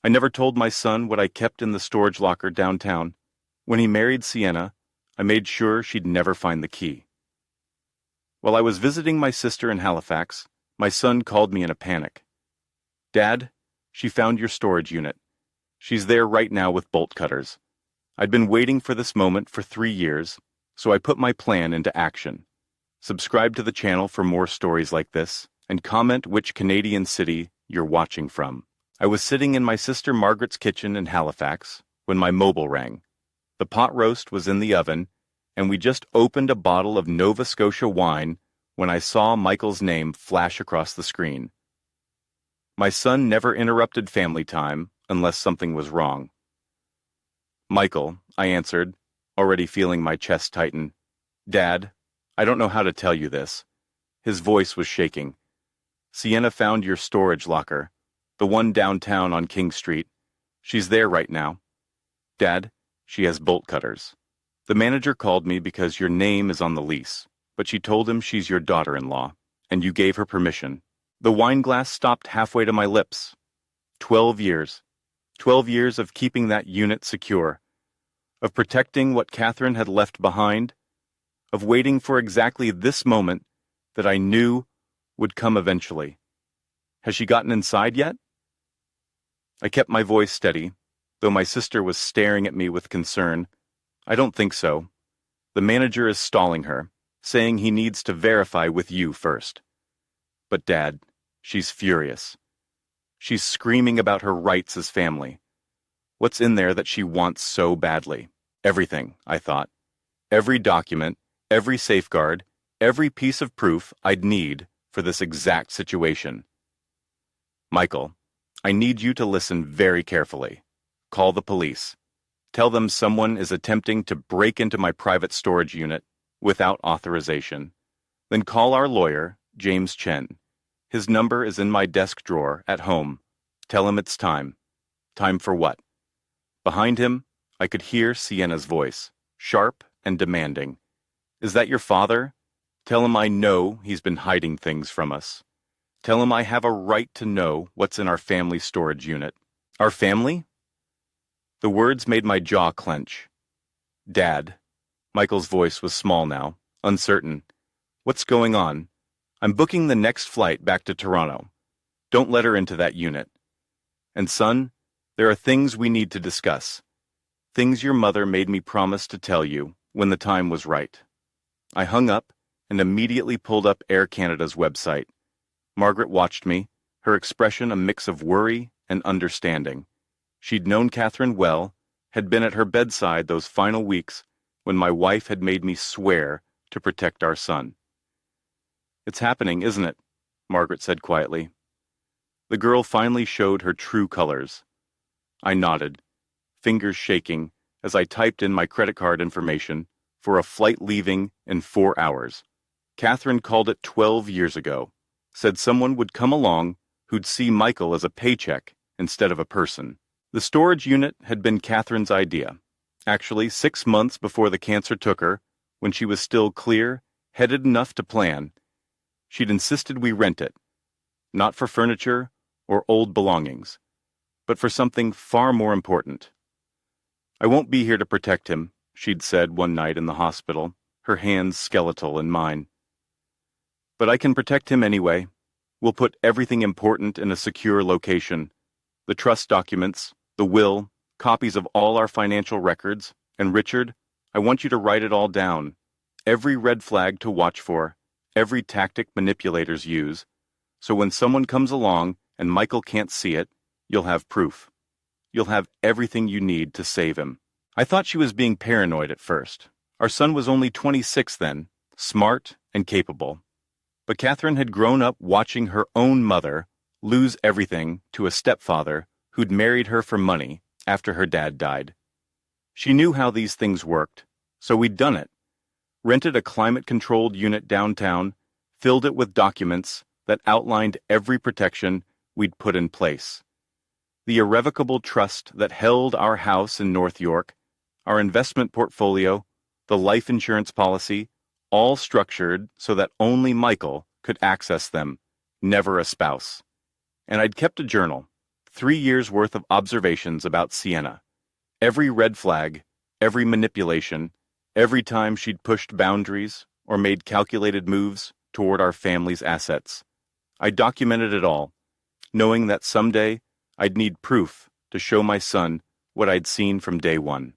I never told my son what I kept in the storage locker downtown. When he married Sienna, I made sure she'd never find the key. While I was visiting my sister in Halifax, my son called me in a panic. "Dad, she found your storage unit. She's there right now with bolt cutters. I'd been waiting for this moment for 3 years, so I put my plan into action. Subscribe to the channel for more stories like this, and comment which Canadian city you're watching from." I was sitting in my sister Margaret's kitchen in Halifax when my mobile rang. The pot roast was in the oven, and we just opened a bottle of Nova Scotia wine when I saw Michael's name flash across the screen. My son never interrupted family time unless something was wrong. "Michael," I answered, already feeling my chest tighten. "Dad, I don't know how to tell you this." His voice was shaking. "Sienna found your storage locker, the one downtown on King Street. She's there right now. Dad, she has bolt cutters. The manager called me because your name is on the lease, but she told him she's your daughter-in-law, and you gave her permission." The wine glass stopped halfway to my lips. 12 years. 12 years of keeping that unit secure, of protecting what Catherine had left behind, of waiting for exactly this moment that I knew would come eventually. Has she gotten inside yet? I kept my voice steady, though my sister was staring at me with concern. "I don't think so. The manager is stalling her, saying he needs to verify with you first." "But Dad, she's furious. She's screaming about her rights as family. What's in there that she wants so badly?" Everything, I thought. Every document, every safeguard, every piece of proof I'd need for this exact situation. "Michael, I need you to listen very carefully. Call the police. Tell them someone is attempting to break into my private storage unit without authorization. Then call our lawyer, James Chen. His number is in my desk drawer at home. Tell him it's time." Time for what? Behind him, I could hear Sienna's voice, sharp and demanding. "Is that your father? Tell him I know he's been hiding things from us. Tell him I have a right to know what's in our family storage unit." Our family? The words made my jaw clench. "Dad." Michael's voice was small now, uncertain. "What's going on? I'm booking the next flight back to Toronto. Don't let her into that unit. And son, there are things we need to discuss. Things your mother made me promise to tell you when the time was right." I hung up and immediately pulled up Air Canada's website. Margaret watched me, her expression a mix of worry and understanding. She'd known Catherine well, had been at her bedside those final weeks when my wife had made me swear to protect our son. "It's happening, isn't it?" Margaret said quietly. The girl finally showed her true colors. I nodded, fingers shaking as I typed in my credit card information for a flight leaving in 4 hours. Catherine called it 12 years ago, said someone would come along who'd see Michael as a paycheck instead of a person. The storage unit had been Catherine's idea. Actually, 6 months before the cancer took her, when she was still clear, headed enough to plan, she'd insisted we rent it, not for furniture or old belongings, but for something far more important. "I won't be here to protect him," she'd said one night in the hospital, her hands skeletal in mine. "But I can protect him anyway. We'll put everything important in a secure location. The trust documents, the will, copies of all our financial records, and Richard, I want you to write it all down. Every red flag to watch for, every tactic manipulators use, so when someone comes along and Michael can't see it, you'll have proof. You'll have everything you need to save him." I thought she was being paranoid at first. Our son was only 26 then, smart and capable. But Catherine had grown up watching her own mother lose everything to a stepfather who'd married her for money after her dad died. She knew how these things worked, so we'd done it. Rented a climate-controlled unit downtown, filled it with documents that outlined every protection we'd put in place. The irrevocable trust that held our house in North York, our investment portfolio, the life insurance policy, all structured so that only Michael could access them, never a spouse. And I'd kept a journal, 3 years' worth of observations about Sienna. Every red flag, every manipulation, every time she'd pushed boundaries or made calculated moves toward our family's assets. I documented it all, knowing that someday I'd need proof to show my son what I'd seen from day one.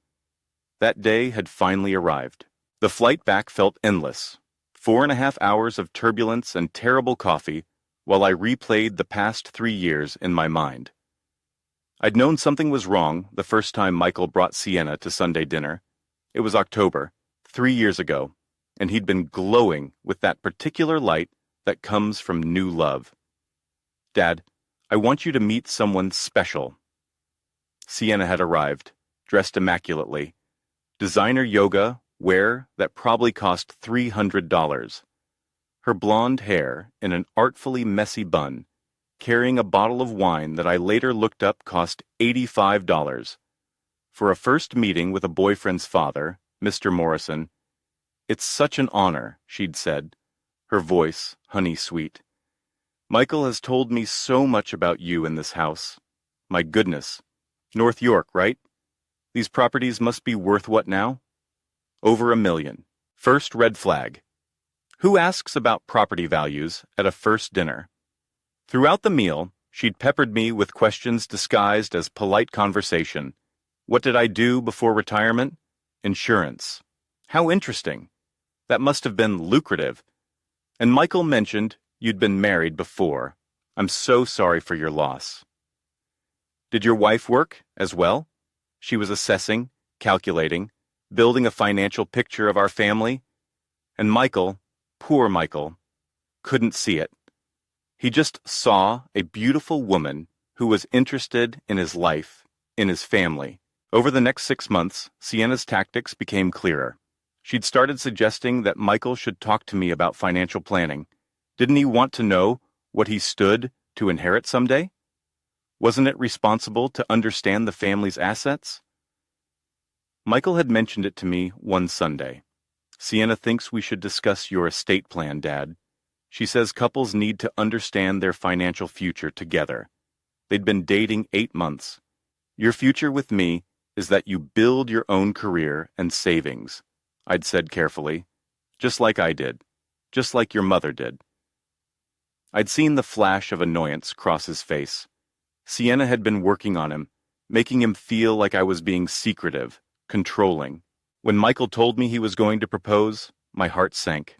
That day had finally arrived. The flight back felt endless. 4.5 hours of turbulence and terrible coffee while I replayed the past 3 years in my mind. I'd known something was wrong the first time Michael brought Sienna to Sunday dinner. It was October, 3 years ago, and he'd been glowing with that particular light that comes from new love. "Dad, I want you to meet someone special." Sienna had arrived, dressed immaculately. Designer yoga wear that probably cost $300. Her blonde hair in an artfully messy bun, carrying a bottle of wine that I later looked up cost $85. For a first meeting with a boyfriend's father, Mr. Morrison, "It's such an honor," she'd said, her voice honey-sweet. "Michael has told me so much about you in this house. My goodness. North York, right? These properties must be worth what now? Over $1 million. First red flag. Who asks about property values at a first dinner?" Throughout the meal, she'd peppered me with questions disguised as polite conversation. What did I do before retirement? Insurance. How interesting. That must have been lucrative. And Michael mentioned you'd been married before. I'm so sorry for your loss. Did your wife work as well? She was assessing, calculating, building a financial picture of our family. And Michael, poor Michael, couldn't see it. He just saw a beautiful woman who was interested in his life, in his family. Over the next 6 months, Sienna's tactics became clearer. She'd started suggesting that Michael should talk to me about financial planning. Didn't he want to know what he stood to inherit someday? Wasn't it responsible to understand the family's assets? Michael had mentioned it to me one Sunday. "Sienna thinks we should discuss your estate plan, Dad. She says couples need to understand their financial future together. They'd been dating 8 months. Your future with me is that you build your own career and savings," I'd said carefully. "Just like I did. Just like your mother did." I'd seen the flash of annoyance cross his face. Sienna had been working on him, making him feel like I was being secretive, controlling. When Michael told me he was going to propose, my heart sank.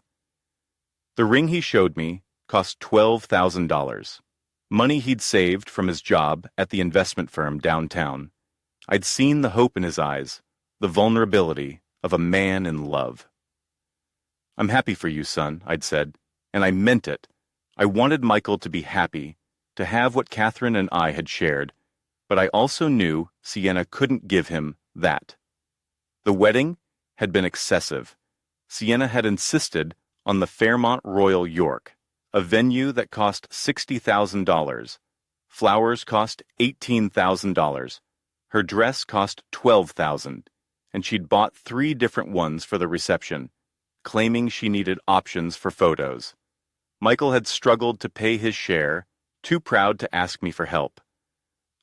The ring he showed me cost $12,000, money he'd saved from his job at the investment firm downtown. I'd seen the hope in his eyes, the vulnerability of a man in love. "I'm happy for you, son," I'd said, and I meant it. I wanted Michael to be happy, to have what Catherine and I had shared, but I also knew Sienna couldn't give him that. The wedding had been excessive. Sienna had insisted on the Fairmont Royal York, a venue that cost $60,000. Flowers cost $18,000. Her dress cost $12,000, and she'd bought 3 different ones for the reception, claiming she needed options for photos. Michael had struggled to pay his share, too proud to ask me for help.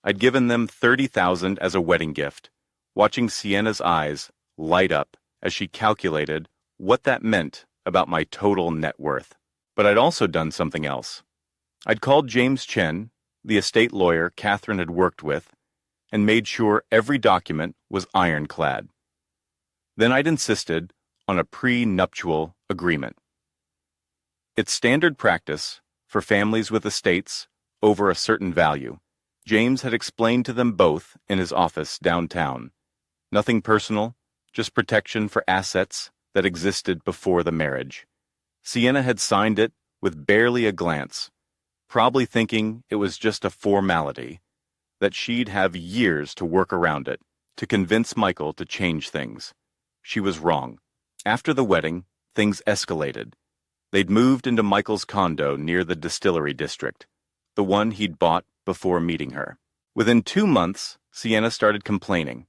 I'd given them $30,000 as a wedding gift, watching Sienna's eyes light up as she calculated what that meant about my total net worth. But I'd also done something else. I'd called James Chen, the estate lawyer Catherine had worked with, and made sure every document was ironclad. Then I'd insisted on a pre-nuptial agreement. It's standard practice for families with estates over a certain value. James had explained to them both in his office downtown. Nothing personal, just protection for assets that existed before the marriage. Sienna had signed it with barely a glance, probably thinking it was just a formality, that she'd have years to work around it, to convince Michael to change things. She was wrong. After the wedding, things escalated. They'd moved into Michael's condo near the Distillery District, the one he'd bought before meeting her. Within 2 months, Sienna started complaining.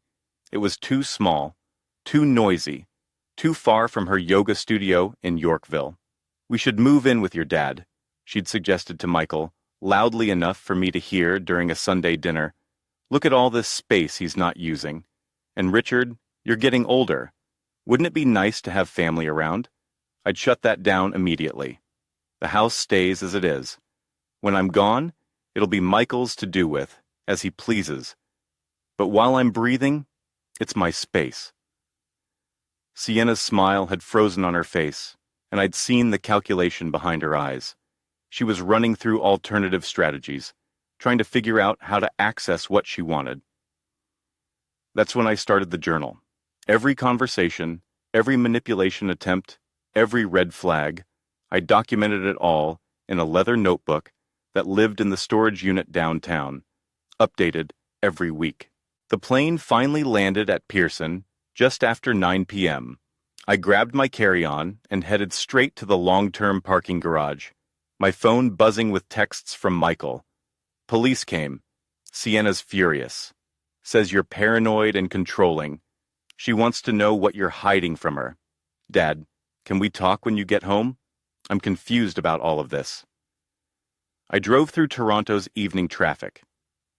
It was too small, too noisy, too far from her yoga studio in Yorkville. "We should move in with your dad," she'd suggested to Michael loudly enough for me to hear during a Sunday dinner, "Look at all this space he's not using. And Richard, you're getting older. Wouldn't it be nice to have family around?" I'd shut that down immediately. The house stays as it is. When I'm gone, it'll be Michael's to do with, as he pleases. But while I'm breathing, it's my space. Sienna's smile had frozen on her face, and I'd seen the calculation behind her eyes. She was running through alternative strategies, trying to figure out how to access what she wanted. That's when I started the journal. Every conversation, every manipulation attempt, every red flag, I documented it all in a leather notebook that lived in the storage unit downtown, updated every week. The plane finally landed at Pearson just after 9 p.m. I grabbed my carry-on and headed straight to the long-term parking garage, my phone buzzing with texts from Michael. Police came. Sienna's furious. Says you're paranoid and controlling. She wants to know what you're hiding from her. Dad, can we talk when you get home? I'm confused about all of this. I drove through Toronto's evening traffic.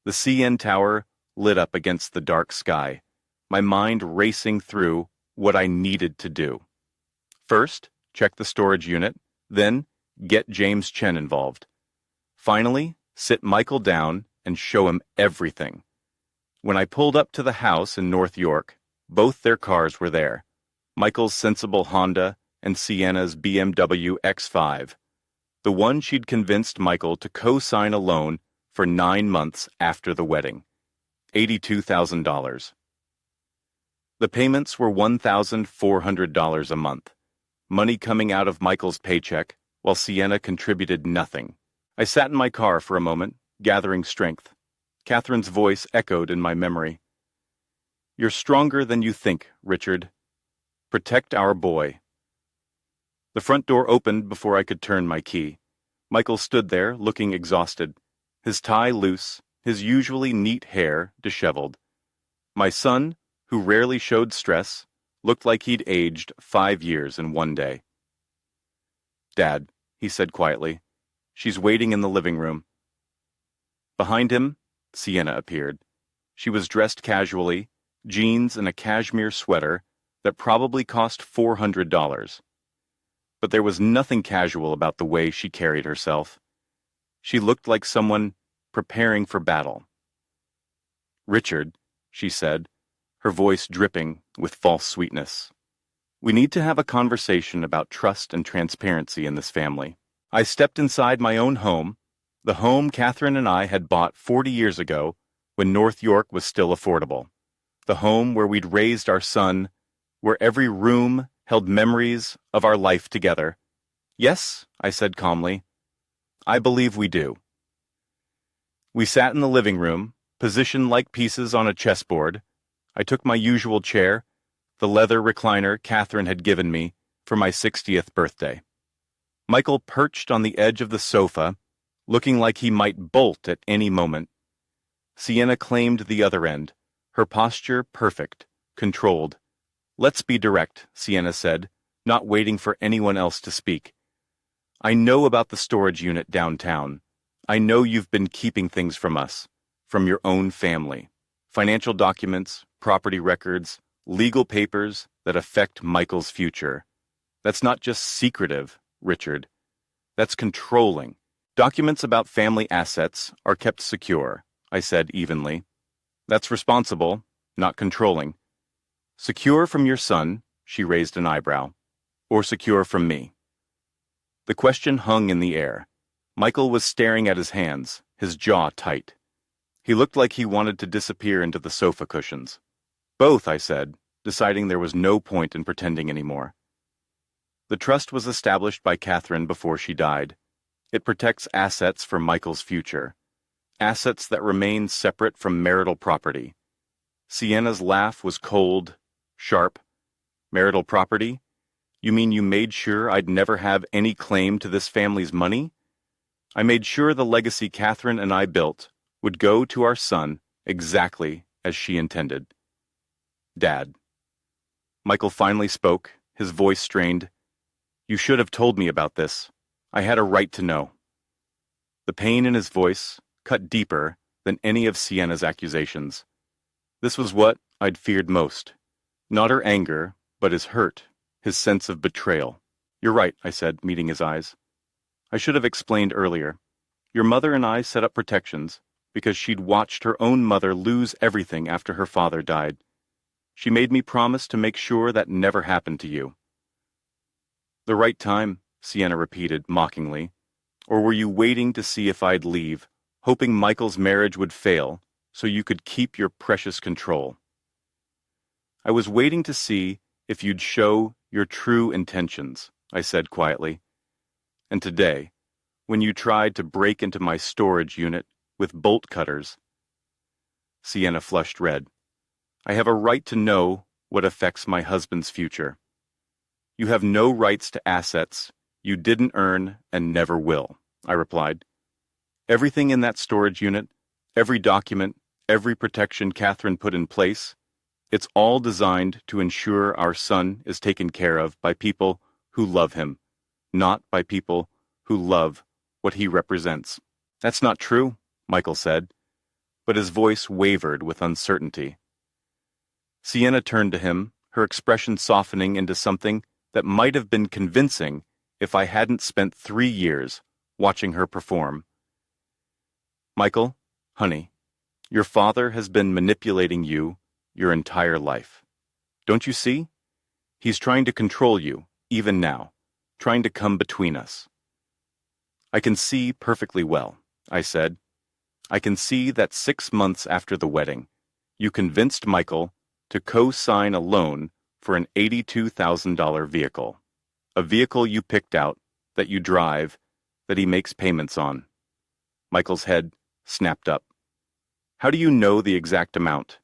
The CN Tower lit up against the dark sky, my mind racing through what I needed to do. First, check the storage unit, then get James Chen involved. Finally, sit Michael down and show him everything. When I pulled up to the house in North York, both their cars were there, Michael's sensible Honda and Sienna's BMW X5, the one she'd convinced Michael to co-sign a loan for 9 months after the wedding, $82,000. The payments were $1,400 a month, money coming out of Michael's paycheck, while Sienna contributed nothing. I sat in my car for a moment, gathering strength. Catherine's voice echoed in my memory. "You're stronger than you think, Richard. Protect our boy." The front door opened before I could turn my key. Michael stood there, looking exhausted, his tie loose, his usually neat hair disheveled. My son, who rarely showed stress, looked like he'd aged 5 years in one day. "Dad," he said quietly, "she's waiting in the living room." Behind him, Sienna appeared. She was dressed casually, jeans and a cashmere sweater that probably cost $400. But there was nothing casual about the way she carried herself. She looked like someone preparing for battle. "Richard," she said, her voice dripping with false sweetness, "we need to have a conversation about trust and transparency in this family." I stepped inside my own home, the home Catherine and I had bought 40 years ago when North York was still affordable, the home where we'd raised our son, where every room held memories of our life together. "Yes," I said calmly, "I believe we do." We sat in the living room, positioned like pieces on a chessboard. I took my usual chair, the leather recliner Catherine had given me for my 60th birthday. Michael perched on the edge of the sofa, looking like he might bolt at any moment. Sienna claimed the other end, her posture perfect, controlled. "Let's be direct," Sienna said, not waiting for anyone else to speak. "I know about the storage unit downtown. I know you've been keeping things from us, from your own family. Financial documents, property records, legal papers that affect Michael's future. That's not just secretive, Richard. That's controlling. Documents about family assets are kept secure," I said evenly. "That's responsible, not controlling. Secure from your son," she raised an eyebrow, "or secure from me?" The question hung in the air. Michael was staring at his hands, his jaw tight. He looked like he wanted to disappear into the sofa cushions. "Both," I said, deciding there was no point in pretending anymore. The trust was established by Catherine before she died. It protects assets for Michael's future, assets that remain separate from marital property. Sienna's laugh was cold, sharp. "Marital property? You mean you made sure I'd never have any claim to this family's money?" "I made sure the legacy Catherine and I built would go to our son exactly as she intended." "Dad." Michael finally spoke, his voice strained. "You should have told me about this. I had a right to know." The pain in his voice cut deeper than any of Sienna's accusations. This was what I'd feared most. Not her anger, but his hurt, his sense of betrayal. "You're right," I said, meeting his eyes. "I should have explained earlier. Your mother and I set up protections because she'd watched her own mother lose everything after her father died. She made me promise to make sure that never happened to you." "The right time," Sienna repeated mockingly. "Or were you waiting to see if I'd leave, hoping Michael's marriage would fail so you could keep your precious control?" "I was waiting to see if you'd show your true intentions," I said quietly. "And today, when you tried to break into my storage unit with bolt cutters..." Sienna flushed red. "I have a right to know what affects my husband's future. You have no rights to assets you didn't earn and never will," I replied. "Everything in that storage unit, every document, every protection Catherine put in place, it's all designed to ensure our son is taken care of by people who love him, not by people who love what he represents." "That's not true," Michael said, but his voice wavered with uncertainty. Sienna turned to him, her expression softening into something that might have been convincing if I hadn't spent 3 years watching her perform. "Michael, honey, your father has been manipulating you your entire life. Don't you see? He's trying to control you, even now, trying to come between us." "I can see perfectly well," I said. "I can see that 6 months after the wedding, you convinced Michael to co-sign a loan for an $82,000 vehicle. A vehicle you picked out, that you drive, that he makes payments on." Michael's head snapped up. "How do you know the exact amount?"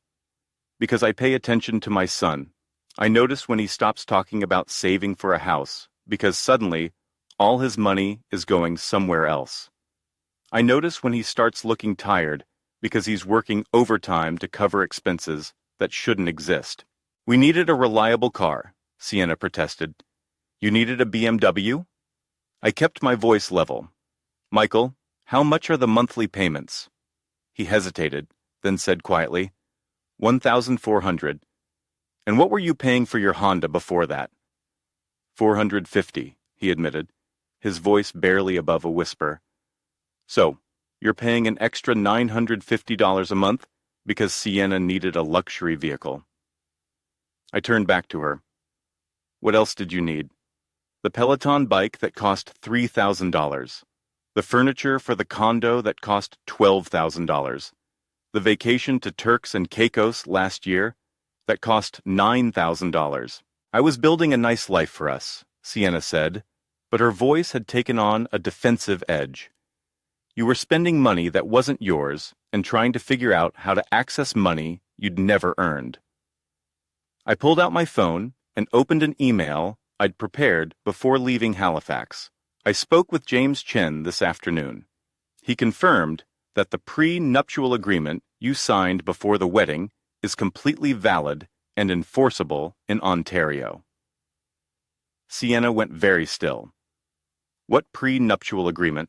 "Because I pay attention to my son. I notice when he stops talking about saving for a house, because suddenly all his money is going somewhere else. I notice when he starts looking tired because he's working overtime to cover expenses that shouldn't exist." "We needed a reliable car," Sienna protested. "You needed a BMW?" I kept my voice level. "Michael, how much are the monthly payments?" He hesitated, then said quietly, $1,400. "And what were you paying for your Honda before that?" $450, he admitted, his voice barely above a whisper. "So, you're paying an extra $950 a month because Sienna needed a luxury vehicle." I turned back to her. "What else did you need?" "The Peloton bike that cost $3,000. The furniture for the condo that cost $12,000. The vacation to Turks and Caicos last year that cost $9,000. I was building a nice life for us," Sienna said, but her voice had taken on a defensive edge. "You were spending money that wasn't yours and trying to figure out how to access money you'd never earned." I pulled out my phone and opened an email I'd prepared before leaving Halifax. "I spoke with James Chen this afternoon. He confirmed that the pre-nuptial agreement you signed before the wedding is completely valid and enforceable in Ontario." Sienna went very still. "What pre-nuptial agreement?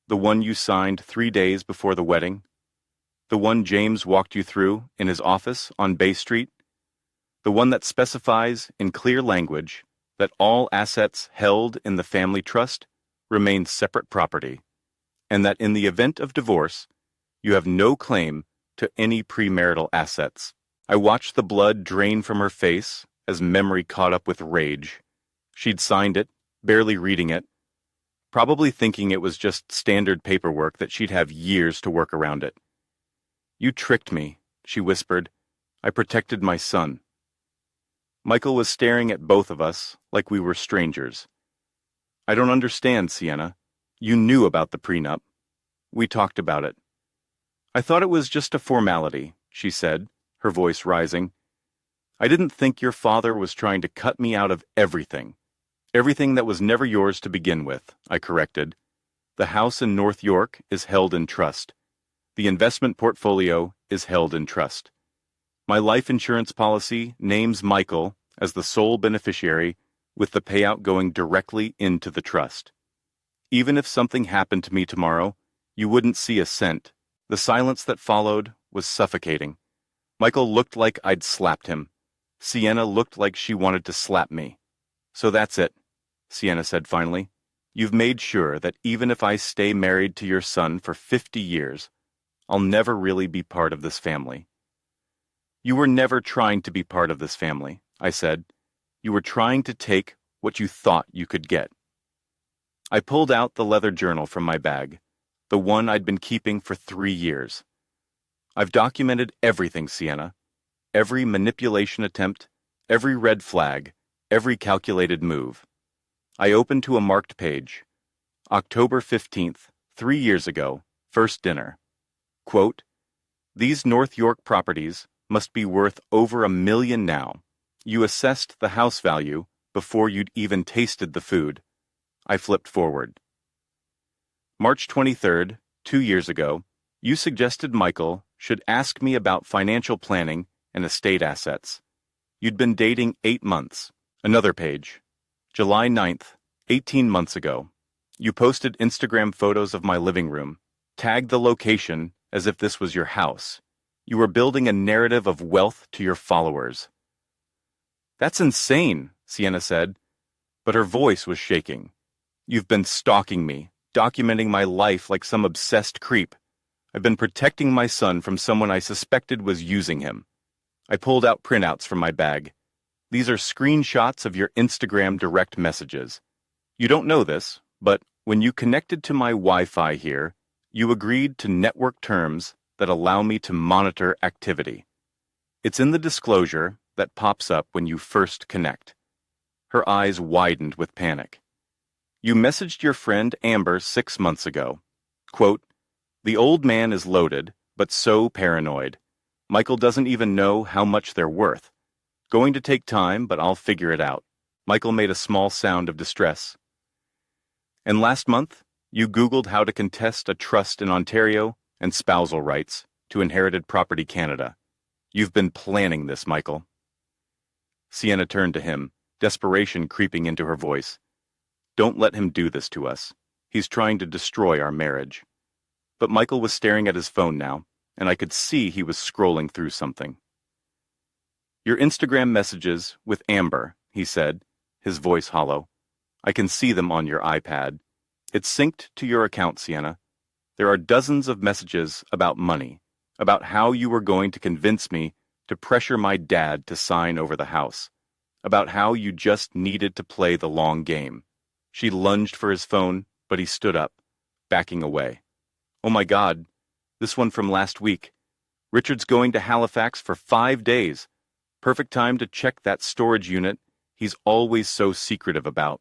The one you signed 3 days before the wedding? The one James walked you through in his office on Bay Street? The one that specifies in clear language that all assets held in the family trust remain separate property, and that in the event of divorce, you have no claim to any premarital assets." I watched the blood drain from her face as memory caught up with rage. She'd signed it, barely reading it, probably thinking it was just standard paperwork that she'd have years to work around it. "You tricked me," she whispered. "I protected my son." Michael was staring at both of us like we were strangers. "I don't understand, Sienna. You knew about the prenup. We talked about it." "I thought it was just a formality," she said, her voice rising. "I didn't think your father was trying to cut me out of everything. Everything that was never yours to begin with," I corrected. "The house in North York is held in trust. The investment portfolio is held in trust. My life insurance policy names Michael as the sole beneficiary, with the payout going directly into the trust. Even if something happened to me tomorrow, You wouldn't see a cent. The silence that followed was suffocating. Michael looked like I'd slapped him. Sienna looked like she wanted to slap me. So that's it, Sienna said finally. You've made sure that even if I stay married to your son for 50 years, I'll never really be part of this family. You were never trying to be part of this family, I said. You were trying to take what you thought you could get. I pulled out the leather journal from my bag, the one I'd been keeping for 3 years. I've documented everything, Sienna. Every manipulation attempt, every red flag, every calculated move. I opened to a marked page. October 15th, 3 years ago, first dinner. Quote, these North York properties must be worth over $1 million now. You assessed the house value before you'd even tasted the food. I flipped forward. March 23rd, 2 years ago, you suggested Michael should ask me about financial planning and estate assets. You'd been dating 8 months. Another page. July 9th, 18 months ago. You posted Instagram photos of my living room, tagged the location as if this was your house. You were building a narrative of wealth to your followers. That's insane, Sienna said, but her voice was shaking. You've been stalking me, documenting my life like some obsessed creep. I've been protecting my son from someone I suspected was using him. I pulled out printouts from my bag. These are screenshots of your Instagram direct messages. You don't know this, but when you connected to my Wi-Fi here, you agreed to network terms that allow me to monitor activity. It's in the disclosure that pops up when you first connect. Her eyes widened with panic. You messaged your friend Amber 6 months ago. Quote, the old man is loaded, but so paranoid. Michael doesn't even know how much they're worth. Going to take time, but I'll figure it out. Michael made a small sound of distress. And last month, you Googled how to contest a trust in Ontario and spousal rights to Inherited Property Canada. You've been planning this, Michael. Sienna turned to him, desperation creeping into her voice. Don't let him do this to us. He's trying to destroy our marriage. But Michael was staring at his phone now, and I could see he was scrolling through something. Your Instagram messages with Amber, he said, his voice hollow. I can see them on your iPad. It's synced to your account, Sienna. There are dozens of messages about money, about how you were going to convince me to pressure my dad to sign over the house, about how you just needed to play the long game. She lunged for his phone, but he stood up, backing away. Oh my God, this one from last week. Richard's going to Halifax for 5 days. Perfect time to check that storage unit he's always so secretive about.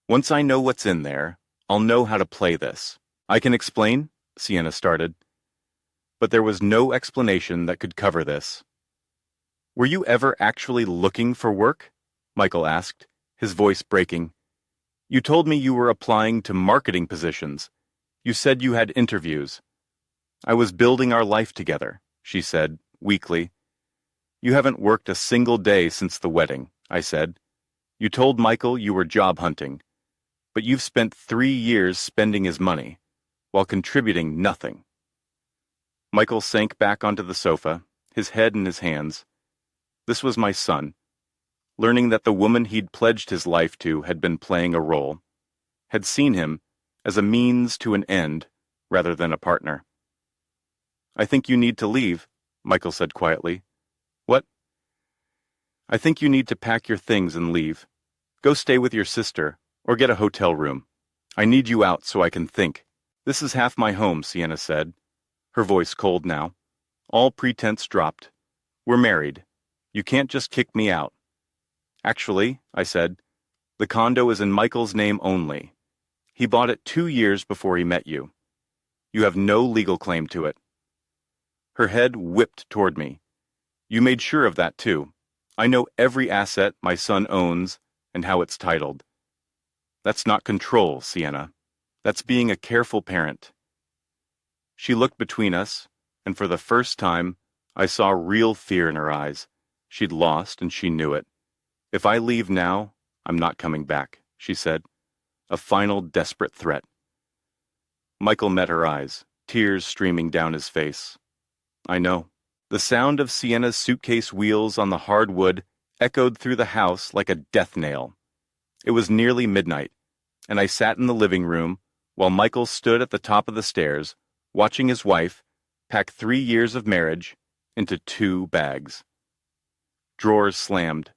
Once I know what's in there, I'll know how to play this. I can explain, Sienna started. But there was no explanation that could cover this. Were you ever actually looking for work? Michael asked, his voice breaking. You told me you were applying to marketing positions. You said you had interviews. I was building our life together, she said, weakly. You haven't worked a single day since the wedding, I said. You told Michael you were job hunting, but you've spent 3 years spending his money, while contributing nothing. Michael sank back onto the sofa, his head in his hands. This was my son, learning that the woman he'd pledged his life to had been playing a role, had seen him as a means to an end rather than a partner. I think you need to leave, Michael said quietly. What? I think you need to pack your things and leave. Go stay with your sister, or get a hotel room. I need you out so I can think. This is half my home, Sienna said, her voice cold now. All pretense dropped. We're married. You can't just kick me out. Actually, I said, the condo is in Michael's name only. He bought it 2 years before he met you. You have no legal claim to it. Her head whipped toward me. You made sure of that, too. I know every asset my son owns and how it's titled. That's not control, Sienna. That's being a careful parent. She looked between us, and for the first time, I saw real fear in her eyes. She'd lost, and she knew it. If I leave now, I'm not coming back, she said. A final desperate threat. Michael met her eyes, tears streaming down his face. I know. The sound of Sienna's suitcase wheels on the hard wood echoed through the house like a death nail. It was nearly midnight, and I sat in the living room while Michael stood at the top of the stairs, watching his wife pack 3 years of marriage into 2 bags. Drawers slammed.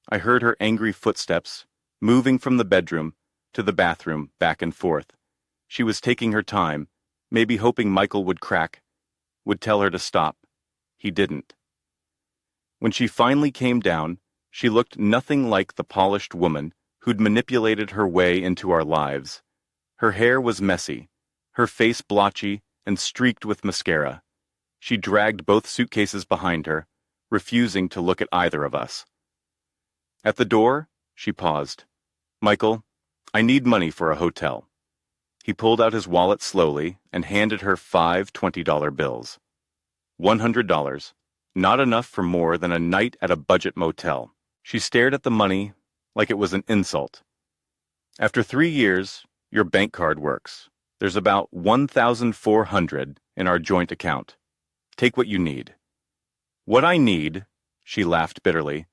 I heard her angry footsteps, moving from the bedroom to the bathroom back and forth. She was taking her time, maybe hoping Michael would crack, would tell her to stop. He didn't. When she finally came down, she looked nothing like the polished woman who'd manipulated her way into our lives. Her hair was messy, her face blotchy and streaked with mascara. She dragged both suitcases behind her, refusing to look at either of us. At the door, she paused. Michael, I need money for a hotel. He pulled out his wallet slowly and handed her 5 $20 bills. $100, not enough for more than a night at a budget motel. She stared at the money like it was an insult. After 3 years, your bank card works. There's about $1,400 in our joint account. Take what you need. What I need, she laughed bitterly,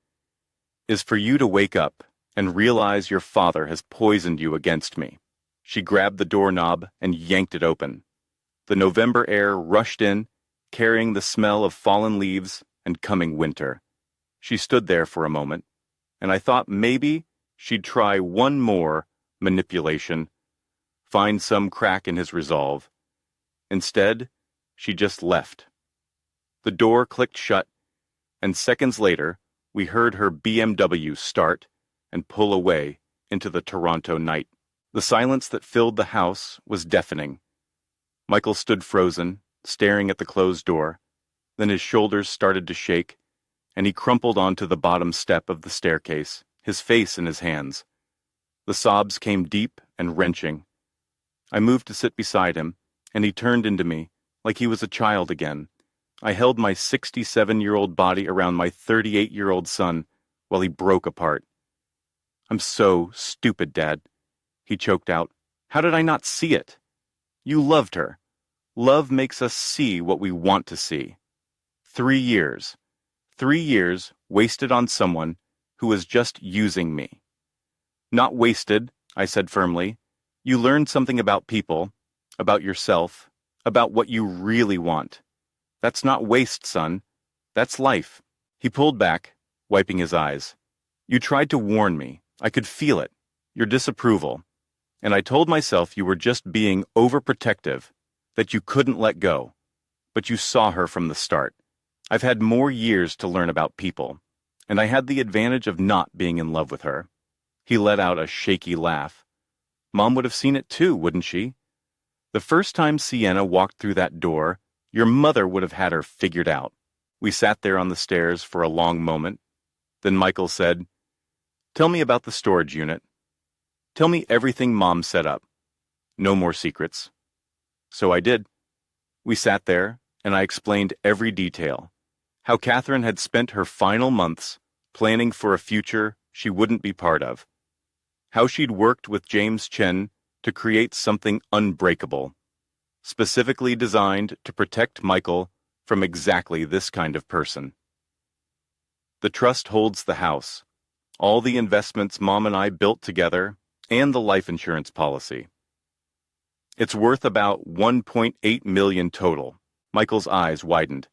is for you to wake up and realize your father has poisoned you against me. She grabbed the doorknob and yanked it open. The November air rushed in, carrying the smell of fallen leaves and coming winter. She stood there for a moment, and I thought maybe she'd try one more manipulation, find some crack in his resolve. Instead, she just left. The door clicked shut, and seconds later, we heard her BMW start and pull away into the Toronto night. The silence that filled the house was deafening. Michael stood frozen, staring at the closed door. Then his shoulders started to shake, and he crumpled onto the bottom step of the staircase, his face in his hands. The sobs came deep and wrenching. I moved to sit beside him, and he turned into me, like he was a child again. I held my 67-year-old body around my 38-year-old son while he broke apart. I'm so stupid, Dad, he choked out. How did I not see it? You loved her. Love makes us see what we want to see. 3 years. 3 years wasted on someone who was just using me. Not wasted, I said firmly. You learned something about people, about yourself, about what you really want. That's not waste, son. That's life. He pulled back, wiping his eyes. You tried to warn me. I could feel it. Your disapproval. And I told myself you were just being overprotective, that you couldn't let go. But you saw her from the start. I've had more years to learn about people, and I had the advantage of not being in love with her. He let out a shaky laugh. Mom would have seen it too, wouldn't she? The first time Sienna walked through that door, your mother would have had her figured out. We sat there on the stairs for a long moment. Then Michael said, Tell me about the storage unit. Tell me everything Mom set up. No more secrets. So I did. We sat there, and I explained every detail. How Catherine had spent her final months planning for a future she wouldn't be part of. How she'd worked with James Chen to create something unbreakable, specifically designed to protect Michael from exactly this kind of person. The trust holds the house, all the investments Mom and I built together, and the life insurance policy. It's worth about $1.8 million total. Michael's eyes widened.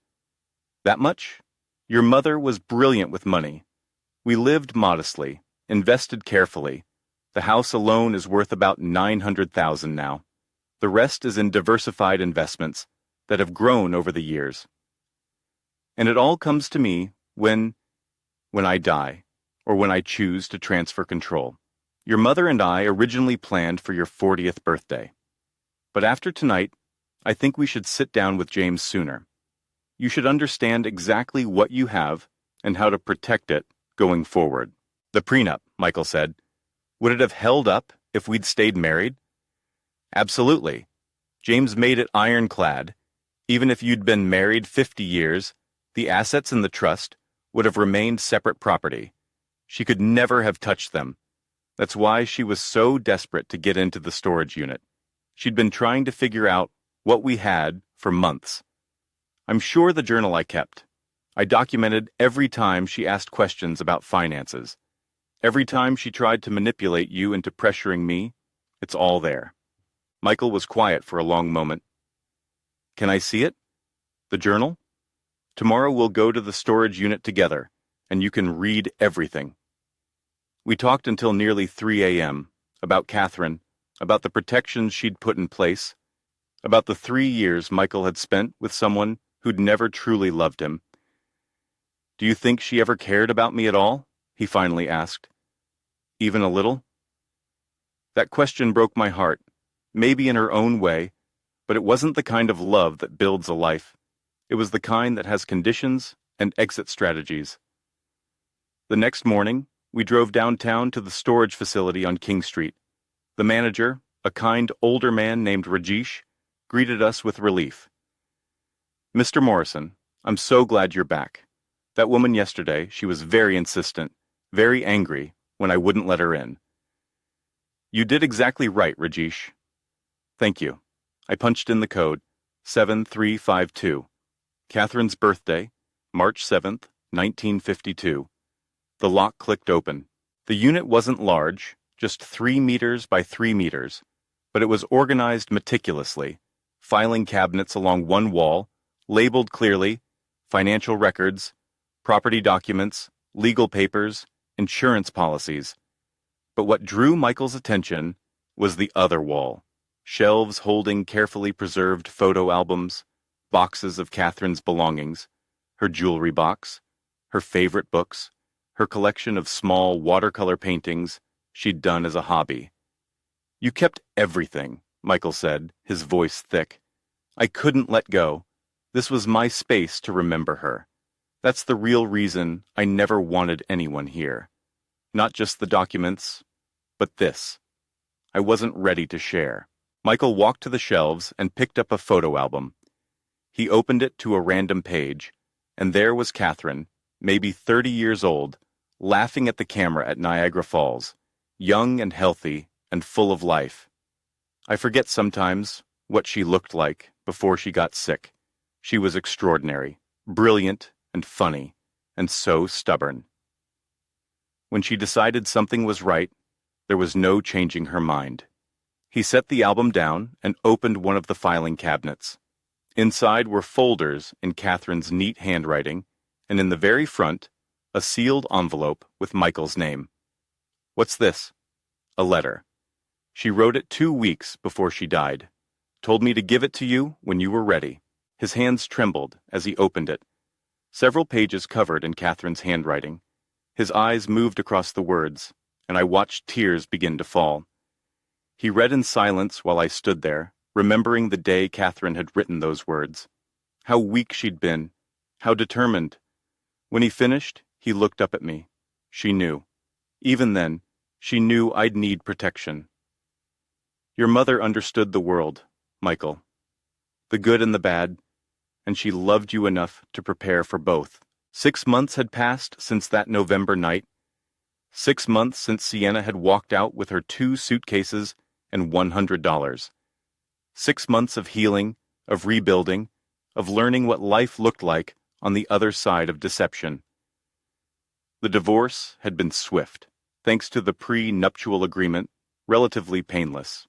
That much? Your mother was brilliant with money. We lived modestly, invested carefully. The house alone is worth about $900,000 now. The rest is in diversified investments that have grown over the years. And it all comes to me when I die, or when I choose to transfer control. Your mother and I originally planned for your 40th birthday. But after tonight, I think we should sit down with James sooner. You should understand exactly what you have and how to protect it going forward. The prenup, Michael said. Would it have held up if we'd stayed married? Absolutely. James made it ironclad. Even if you'd been married 50 years, the assets in the trust would have remained separate property. She could never have touched them. That's why she was so desperate to get into the storage unit. She'd been trying to figure out what we had for months. I'm sure the journal I kept. I documented every time she asked questions about finances. Every time she tried to manipulate you into pressuring me, it's all there. Michael was quiet for a long moment. Can I see it? The journal? Tomorrow we'll go to the storage unit together, and you can read everything. We talked until nearly 3 a.m., about Catherine, about the protections she'd put in place, about the 3 years Michael had spent with someone who'd never truly loved him. Do you think she ever cared about me at all? He finally asked. Even a little? That question broke my heart, maybe in her own way, but it wasn't the kind of love that builds a life. It was the kind that has conditions and exit strategies. The next morning, we drove downtown to the storage facility on King Street. The manager, a kind older man named Rajesh, greeted us with relief. Mr. Morrison, I'm so glad you're back. That woman yesterday, she was very insistent, very angry when I wouldn't let her in. You did exactly right, Rajesh. Thank you. I punched in the code, 7352. Catherine's birthday, March 7th, 1952. The lock clicked open. The unit wasn't large, just 3 meters by 3 meters, but it was organized meticulously, filing cabinets along one wall, labeled clearly, financial records, property documents, legal papers, insurance policies. But what drew Michael's attention was the other wall, shelves holding carefully preserved photo albums, boxes of Catherine's belongings, her jewelry box, her favorite books, her collection of small watercolor paintings she'd done as a hobby. You kept everything, Michael said, his voice thick. I couldn't let go. This was my space to remember her. That's the real reason I never wanted anyone here. Not just the documents, but this. I wasn't ready to share. Michael walked to the shelves and picked up a photo album. He opened it to a random page, and there was Catherine, maybe 30 years old, laughing at the camera at Niagara Falls, young and healthy and full of life. I forget sometimes what she looked like before she got sick. She was extraordinary, brilliant and funny, and so stubborn. When she decided something was right, there was no changing her mind. He set the album down and opened one of the filing cabinets. Inside were folders in Catherine's neat handwriting, and in the very front, a sealed envelope with Michael's name. What's this? A letter. She wrote it 2 weeks before she died. Told me to give it to you when you were ready. His hands trembled as he opened it. Several pages covered in Catherine's handwriting. His eyes moved across the words, and I watched tears begin to fall. He read in silence while I stood there, remembering the day Catherine had written those words. How weak she'd been, how determined. When he finished, he looked up at me. She knew. Even then, she knew I'd need protection. Your mother understood the world, Michael. The good and the bad, and she loved you enough to prepare for both. 6 months had passed since that November night. 6 months since Sienna had walked out with her 2 suitcases and $100. 6 months of healing, of rebuilding, of learning what life looked like on the other side of deception. The divorce had been swift, thanks to the pre-nuptial agreement, relatively painless.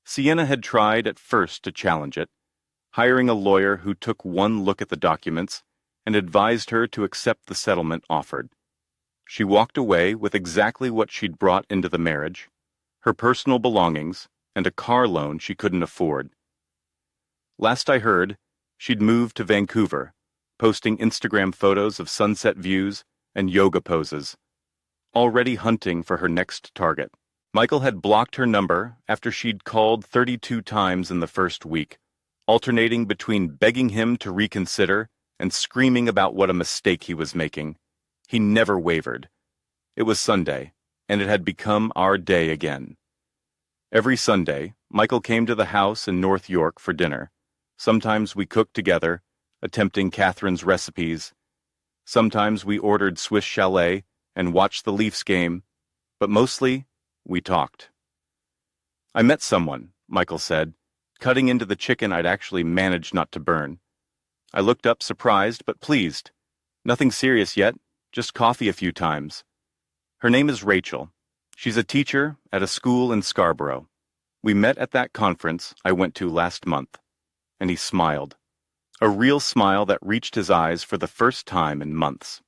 Sienna had tried at first to challenge it, hiring a lawyer who took one look at the documents and advised her to accept the settlement offered. She walked away with exactly what she'd brought into the marriage, her personal belongings, and a car loan she couldn't afford. Last I heard, she'd moved to Vancouver, posting Instagram photos of sunset views and yoga poses, already hunting for her next target. Michael had blocked her number after she'd called 32 times in the first week, alternating between begging him to reconsider and screaming about what a mistake he was making. He never wavered. It was Sunday, and it had become our day again. Every Sunday, Michael came to the house in North York for dinner. Sometimes we cooked together, attempting Catherine's recipes. Sometimes we ordered Swiss Chalet and watched the Leafs game, but mostly we talked. I met someone, Michael said, cutting into the chicken I'd actually managed not to burn. I looked up surprised but pleased. Nothing serious yet, just coffee a few times. Her name is Rachel. She's a teacher at a school in Scarborough. We met at that conference I went to last month. And he smiled. A real smile that reached his eyes for the first time in months.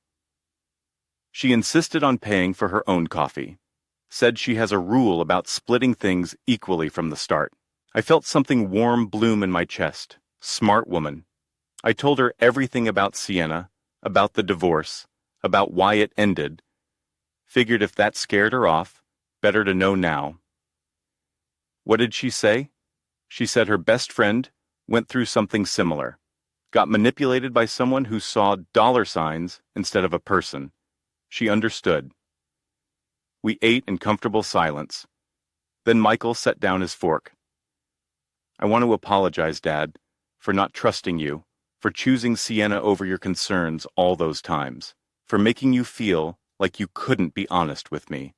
She insisted on paying for her own coffee. Said she has a rule about splitting things equally from the start. I felt something warm bloom in my chest. Smart woman. I told her everything about Sienna, about the divorce, about why it ended. Figured if that scared her off, better to know now. What did she say? She said her best friend went through something similar. Got manipulated by someone who saw dollar signs instead of a person. She understood. We ate in comfortable silence. Then Michael set down his fork. I want to apologize, Dad, for not trusting you, for choosing Sienna over your concerns all those times, for making you feel like you couldn't be honest with me.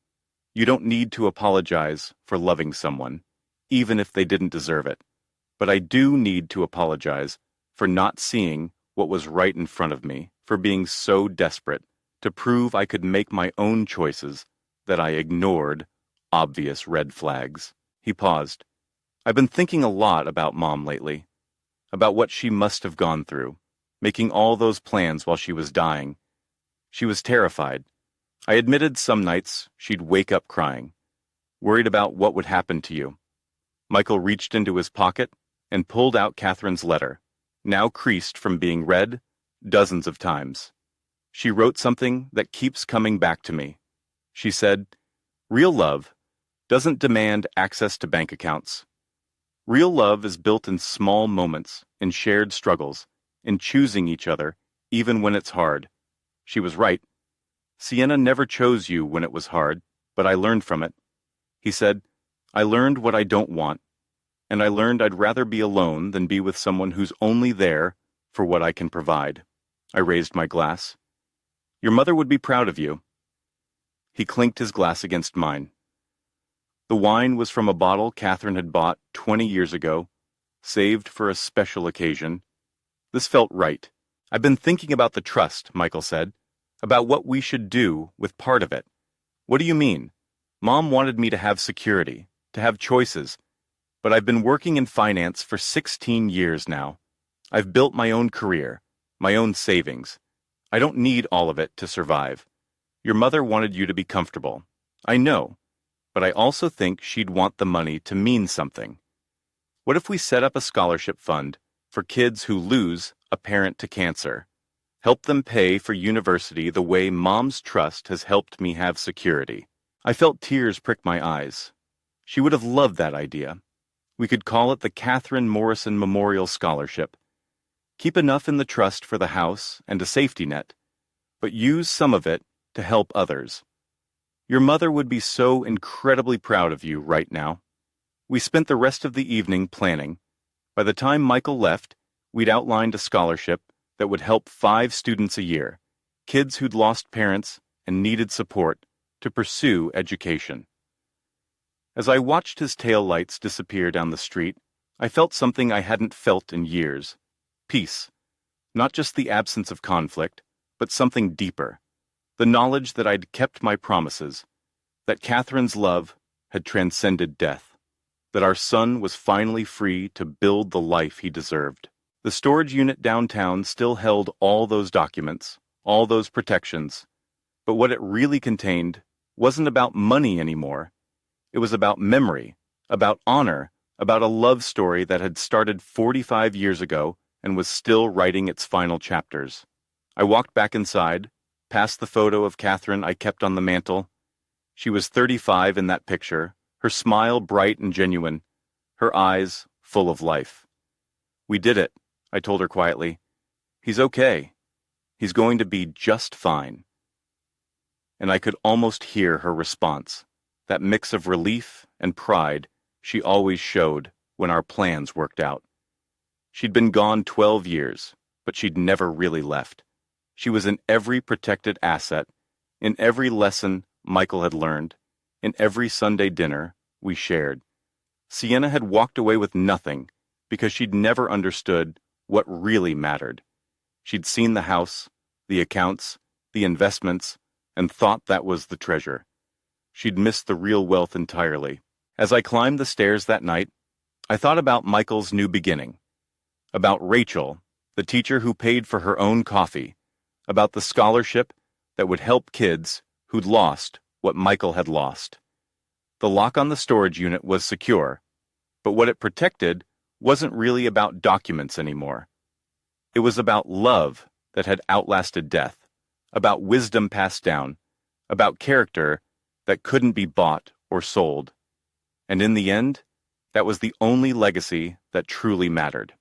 You don't need to apologize for loving someone, even if they didn't deserve it. But I do need to apologize for not seeing what was right in front of me, for being so desperate to prove I could make my own choices that I ignored obvious red flags. He paused. I've been thinking a lot about Mom lately, about what she must have gone through, making all those plans while she was dying. She was terrified. I admitted some nights she'd wake up crying, worried about what would happen to you. Michael reached into his pocket and pulled out Catherine's letter, now creased from being read dozens of times. She wrote something that keeps coming back to me. She said, "Real love doesn't demand access to bank accounts. Real love is built in small moments, in shared struggles, in choosing each other, even when it's hard." She was right. Sienna never chose you when it was hard, but I learned from it. He said, I learned what I don't want, and I learned I'd rather be alone than be with someone who's only there for what I can provide. I raised my glass. Your mother would be proud of you. He clinked his glass against mine. The wine was from a bottle Catherine had bought 20 years ago, saved for a special occasion. This felt right. I've been thinking about the trust, Michael said, about what we should do with part of it. What do you mean? Mom wanted me to have security, to have choices, but I've been working in finance for 16 years now. I've built my own career, my own savings. I don't need all of it to survive. Your mother wanted you to be comfortable. I know, but I also think she'd want the money to mean something. What if we set up a scholarship fund for kids who lose a parent to cancer? Help them pay for university the way Mom's trust has helped me have security. I felt tears prick my eyes. She would have loved that idea. We could call it the Catherine Morrison Memorial Scholarship. Keep enough in the trust for the house and a safety net, but use some of it to help others. Your mother would be so incredibly proud of you right now. We spent the rest of the evening planning. By the time Michael left, we'd outlined a scholarship that would help 5 students a year, kids who'd lost parents and needed support, to pursue education. As I watched his taillights disappear down the street, I felt something I hadn't felt in years. Peace. Not just the absence of conflict, but something deeper. The knowledge that I'd kept my promises, that Catherine's love had transcended death, that our son was finally free to build the life he deserved. The storage unit downtown still held all those documents, all those protections, but what it really contained wasn't about money anymore. It was about memory, about honor, about a love story that had started 45 years ago and was still writing its final chapters. I walked back inside, past the photo of Catherine I kept on the mantel. She was 35 in that picture, her smile bright and genuine, her eyes full of life. We did it, I told her quietly. He's okay. He's going to be just fine. And I could almost hear her response, that mix of relief and pride she always showed when our plans worked out. She'd been gone 12 years, but she'd never really left. She was in every protected asset, in every lesson Michael had learned, in every Sunday dinner we shared. Sienna had walked away with nothing because she'd never understood what really mattered. She'd seen the house, the accounts, the investments, and thought that was the treasure. She'd missed the real wealth entirely. As I climbed the stairs that night, I thought about Michael's new beginning, about Rachel, the teacher who paid for her own coffee, about the scholarship that would help kids who'd lost what Michael had lost. The lock on the storage unit was secure, but what it protected wasn't really about documents anymore. It was about love that had outlasted death, about wisdom passed down, about character that couldn't be bought or sold. And in the end, that was the only legacy that truly mattered.